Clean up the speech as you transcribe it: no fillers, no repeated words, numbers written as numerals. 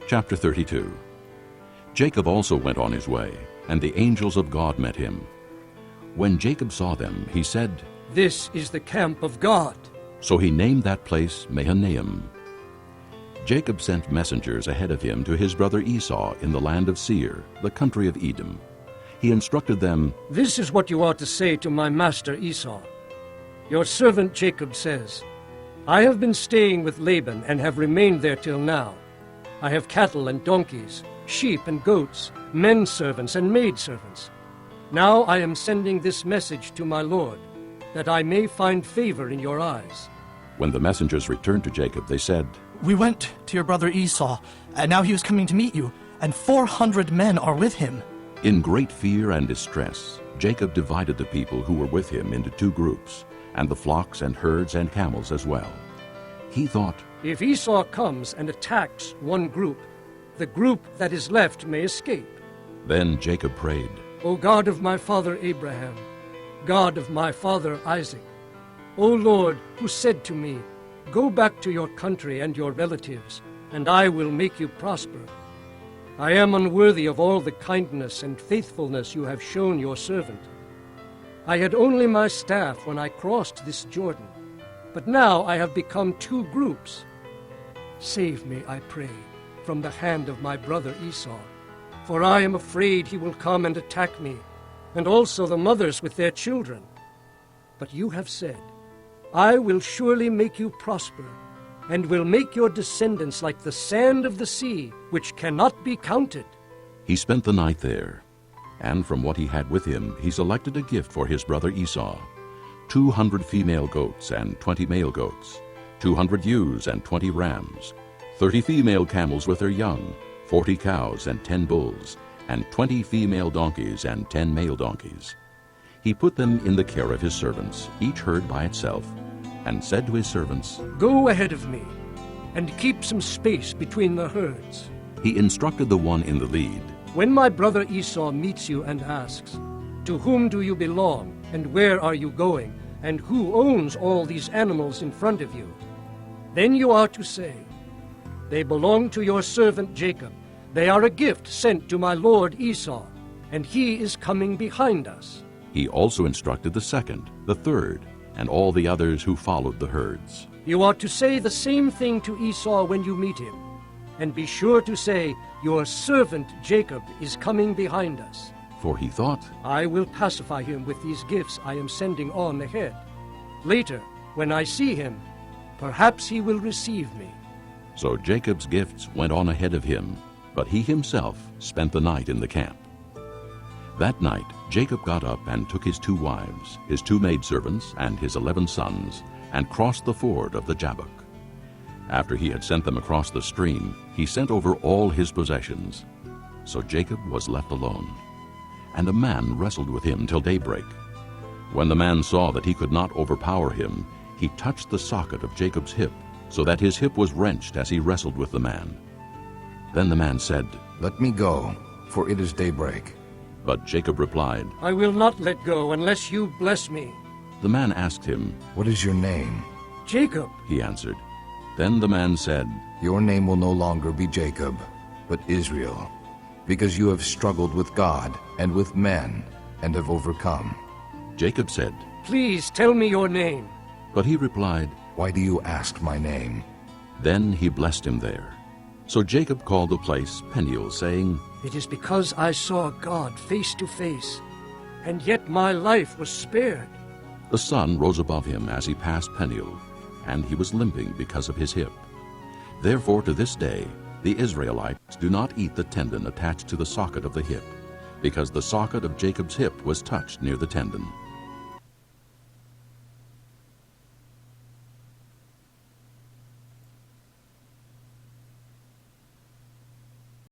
Chapter 32. Jacob also went on his way, and the angels of God met him. When Jacob saw them, he said, "This is the camp of God." So he named that place Mahanaim. Jacob sent messengers ahead of him to his brother Esau in the land of Seir, the country of Edom. He instructed them, "This is what you are to say to my master Esau. Your servant Jacob says, I have been staying with Laban and have remained there till now. I have cattle and donkeys, sheep and goats, men servants and maidservants. Now I am sending this message to my Lord, that I may find favor in your eyes." When the messengers returned to Jacob, they said, "We went to your brother Esau, and now he is coming to meet you, and 400 men are with him." In great fear and distress, Jacob divided the people who were with him into two groups, and the flocks and herds and camels as well. He thought, "If Esau comes and attacks one group, the group that is left may escape." Then Jacob prayed, O God of my father Abraham, God of my father Isaac, O Lord, who said to me, Go back to your country and your relatives, and I will make you prosper. I am unworthy of all the kindness and faithfulness you have shown your servant. I had only my staff when I crossed this Jordan, but now I have become two groups. Save me, I pray, from the hand of my brother Esau, for I am afraid he will come and attack me, and also the mothers with their children. But you have said, I will surely make you prosper, and will make your descendants like the sand of the sea, which cannot be counted." He spent the night there, and from what he had with him he selected a gift for his brother Esau, 200 female goats and 20 male goats, 200 ewes and 20 rams, 30 female camels with their young, 40 cows and 10 bulls, and 20 female donkeys and 10 male donkeys. He put them in the care of his servants, each herd by itself, and said to his servants, Go ahead of me, and keep some space between the herds. He instructed the one in the lead, When my brother Esau meets you and asks, To whom do you belong, and where are you going, and who owns all these animals in front of you? Then you are to say, They belong to your servant Jacob. They are a gift sent to my lord Esau, and he is coming behind us. He also instructed the second, the third, and all the others who followed the herds. You are to say the same thing to Esau when you meet him, and be sure to say, Your servant Jacob is coming behind us. For he thought, I will pacify him with these gifts I am sending on ahead. Later, when I see him, perhaps he will receive me. So Jacob's gifts went on ahead of him, but he himself spent the night in the camp. That night Jacob got up and took his 2 wives, his 2 maidservants, and his 11 sons, and crossed the ford of the Jabbok. After he had sent them across the stream, he sent over all his possessions. So Jacob was left alone, and a man wrestled with him till daybreak. When the man saw that he could not overpower him, he touched the socket of Jacob's hip, so that his hip was wrenched as he wrestled with the man. Then the man said, Let me go, for it is daybreak. But Jacob replied, I will not let go unless you bless me. The man asked him, What is your name? Jacob, he answered. Then the man said, Your name will no longer be Jacob, but Israel, because you have struggled with God and with men, and have overcome. Jacob said, Please tell me your name. But he replied, Why do you ask my name? Then he blessed him there. So Jacob called the place Peniel, saying, It is because I saw God face to face, and yet my life was spared. The sun rose above him as he passed Peniel, and he was limping because of his hip. Therefore to this day the Israelites do not eat the tendon attached to the socket of the hip, because the socket of Jacob's hip was touched near the tendon.